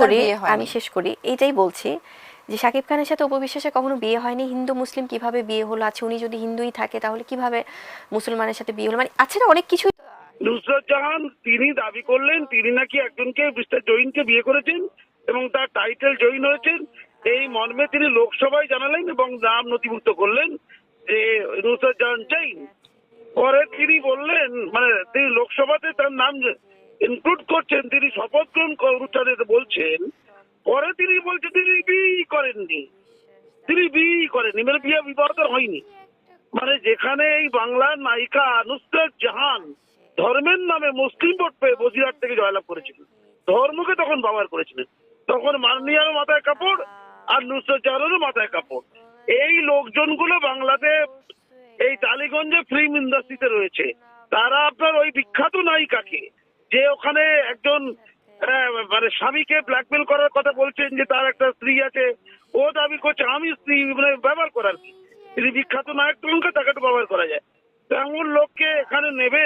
করি আমি শেষ করি এইটাই বলছি যে শাকিব খানের সাথে অপু বিশ্বাসের কখনো বিয়ে হয়নি। হিন্দু মুসলিম কিভাবে বিয়ে হলো? আছে উনি যদি হিন্দুই থাকে তাহলে কিভাবে মুসলমানের সাথে বিয়ে হলো? মানে আছে না অনেক কিছু। নুসরত জাহান তিনি দাবি করলেন তিনি নাকি একজনকে মিস্টার জৈনকে বিয়ে করেছেন এবং তার টাইটেল জৈন হয়েছেন, এই মর্মে তিনি লোকসভায় জানালেন এবং নাম নথিভুক্ত করলেন যে নুসরত জাহান জৈন। পরে তিনি বললেন মানে তিনি লোকসভাতে তার নাম ইনক্লুড করছেন, তিনি শপথ গ্রহণ অনুষ্ঠানে বলছেন, পরে তিনি বলছেন তিনি বিয়ে করেননি, তিনি বিয়ে করেননি, মানে বিয়ে বিবাহ হয়নি। মানে যেখানে এই বাংলার নায়িকা নুসরত জাহান ধর্মের নামে মুসলিম ভোট পেয়ে বসিরহাট থেকে জয়লাভ করেছিলেন, ধর্মকে তখন ব্যবহার করেছিলেন, তখন মাননীয়ারও মাথায় কাপড় আর নুসরত জাহানেরও মাথায় কাপড়। এই লোকজনগুলো বাংলাতে এই টালিগঞ্জে ফিল্ম ইন্ডাস্ট্রিতে রয়েছে, তারা আপনার ওই বিখ্যাত নায়িকাকে যে ওখানে একজন মানে স্বামীকে ব্ল্যাকমেল করার কথা বলছেন যে তার একটা স্ত্রী আছে, ও দাবি করছে আমি স্ত্রী মানে ব্যবহার করার কি, তিনি বিখ্যাত নায়ক তখনকে তাকে তো ব্যবহার করা যায়, তেমন লোককে এখানে নেবে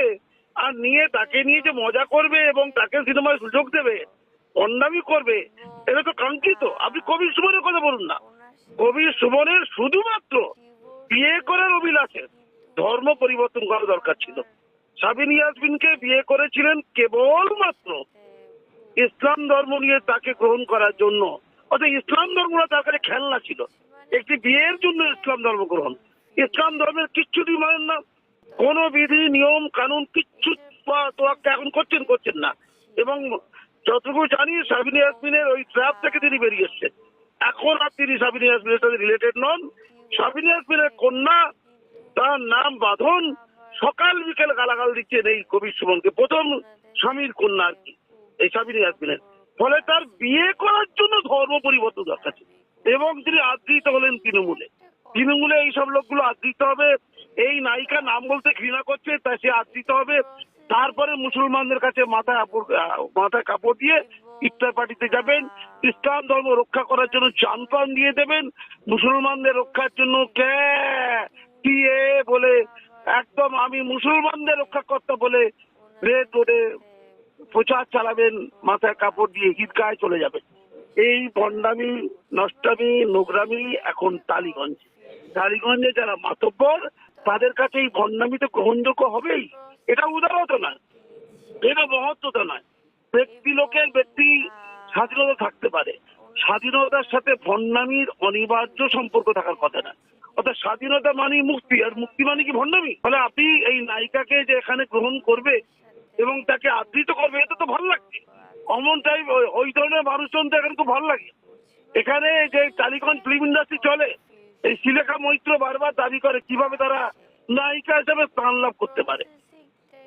আর নিয়ে তাকে নিয়ে যে মজা করবে এবং তাকে সিনেমায় সুযোগ দেবে, অন্যামি করবে, এটা তো কাঙ্ক্ষিত। আপনি কবির সুমনের কথা বলুন না, কবির সুমনের শুধুমাত্র বিয়ে করার অভিলাষে ধর্ম পরিবর্তন করা দরকার ছিল। সাবিনা ইয়াসমিনকে বিয়ে করেছিলেন কেবলমাত্র ইসলাম ধর্ম নিয়ে তাকে গ্রহণ করার জন্য, অর্থাৎ ইসলাম ধর্মটা তার কাছে খেলনা ছিল, একটি বিয়ের জন্য ইসলাম ধর্ম গ্রহণ। ইসলাম ধর্মের কিচ্ছুটি মানেন না, কোন বিধি নিয়ম কানুন কিচ্ছু তোয়াক্কা এখন করছেন না। এবং যতটুকু জানি সাবিনা ইয়াসমিনের ওই ট্র্যাপ থেকে তিনি বেরিয়ে এসছেন, এখন আর তিনি সাবিনা ইয়াসমিনের সাথে রিলেটেড নন। সাবিনা ইয়াসমিনের কন্যা, তার নাম বাঁধন, সকাল বিকেল গালাগাল দিচ্ছেন এই কবির সুমনকে, প্রথম স্বামীর কন্যা আর কি এই সাবিনা ইয়াসমিনের। ফলে তার বিয়ে করার জন্য ধর্ম পরিবর্তন দরকার ছিল এবং তিনি আদৃত হলেন তৃণমূলে এইসব লোকগুলো আদৃত হবে। এই নায়িকা নাম বলতে ঘৃণা করছে তাই সে আদৃত হবে, তারপরে মুসলমানদের কাছে মাথায় কাপড় দিয়ে ইফতার পার্টিতে যাবেন, ইসলাম ধর্ম রক্ষা করার জন্য জানপ্রাণ দিয়ে দেবেন, মুসলমানদের রক্ষার জন্য বলে একদম আমি মুসলমানদের রক্ষা করতে বলে রেড রোডে প্রচার চালাবেন, মাথায় কাপড় দিয়ে ঈদগাহে চলে যাবেন। এই ভণ্ডামি নষ্টামি নোংরামি এখন টালিগঞ্জে যারা মাতব্বর তাদের কাছে এই ভণ্ডামি তো গ্রহণযোগ্য হবেই। এটা উদারতা নয়, এটা মহত্বতা নয়। ব্যক্তি স্বাধীনতা থাকতে পারে, স্বাধীনতার সাথে ভণ্ডামির অনিবার্য সম্পর্ক থাকার কথা না। অর্থাৎ স্বাধীনতা মানে মুক্তি, আর মুক্তি মানে কি ভণ্ডামি? ফলে আপনি এই নায়িকাকে যে এখানে গ্রহণ করবে এবং তাকে আদৃত করবে, এটা তো ভালো লাগছে। অমন টাইপ ওই ধরনের মানুষজন তো এখন খুব ভালো লাগে। এখানে যে টালিগঞ্জ ফিল্ম ইন্ডাস্ট্রি চলে, এই শিলেখা মৈত্র বারবার দাবি করে কিভাবে তারা নায়িকা হিসেবে স্থান লাভ করতে পারে।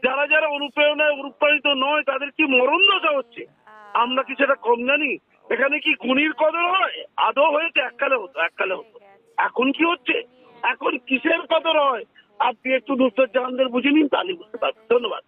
যারা অনুপ্রাণিত নয় তাদের কি মরণ দশা হচ্ছে, আমরা কি সেটা কম জানি? এখানে কি গুণীর কদর হয়? আদৌ হয়েছে, এককালে হতো। এখন কি হচ্ছে? এখন কিসের কদর হয়? আপনি একটু নুসরত জাহানদের বুঝে নিন, তাহলে বুঝতে পারবেন। ধন্যবাদ।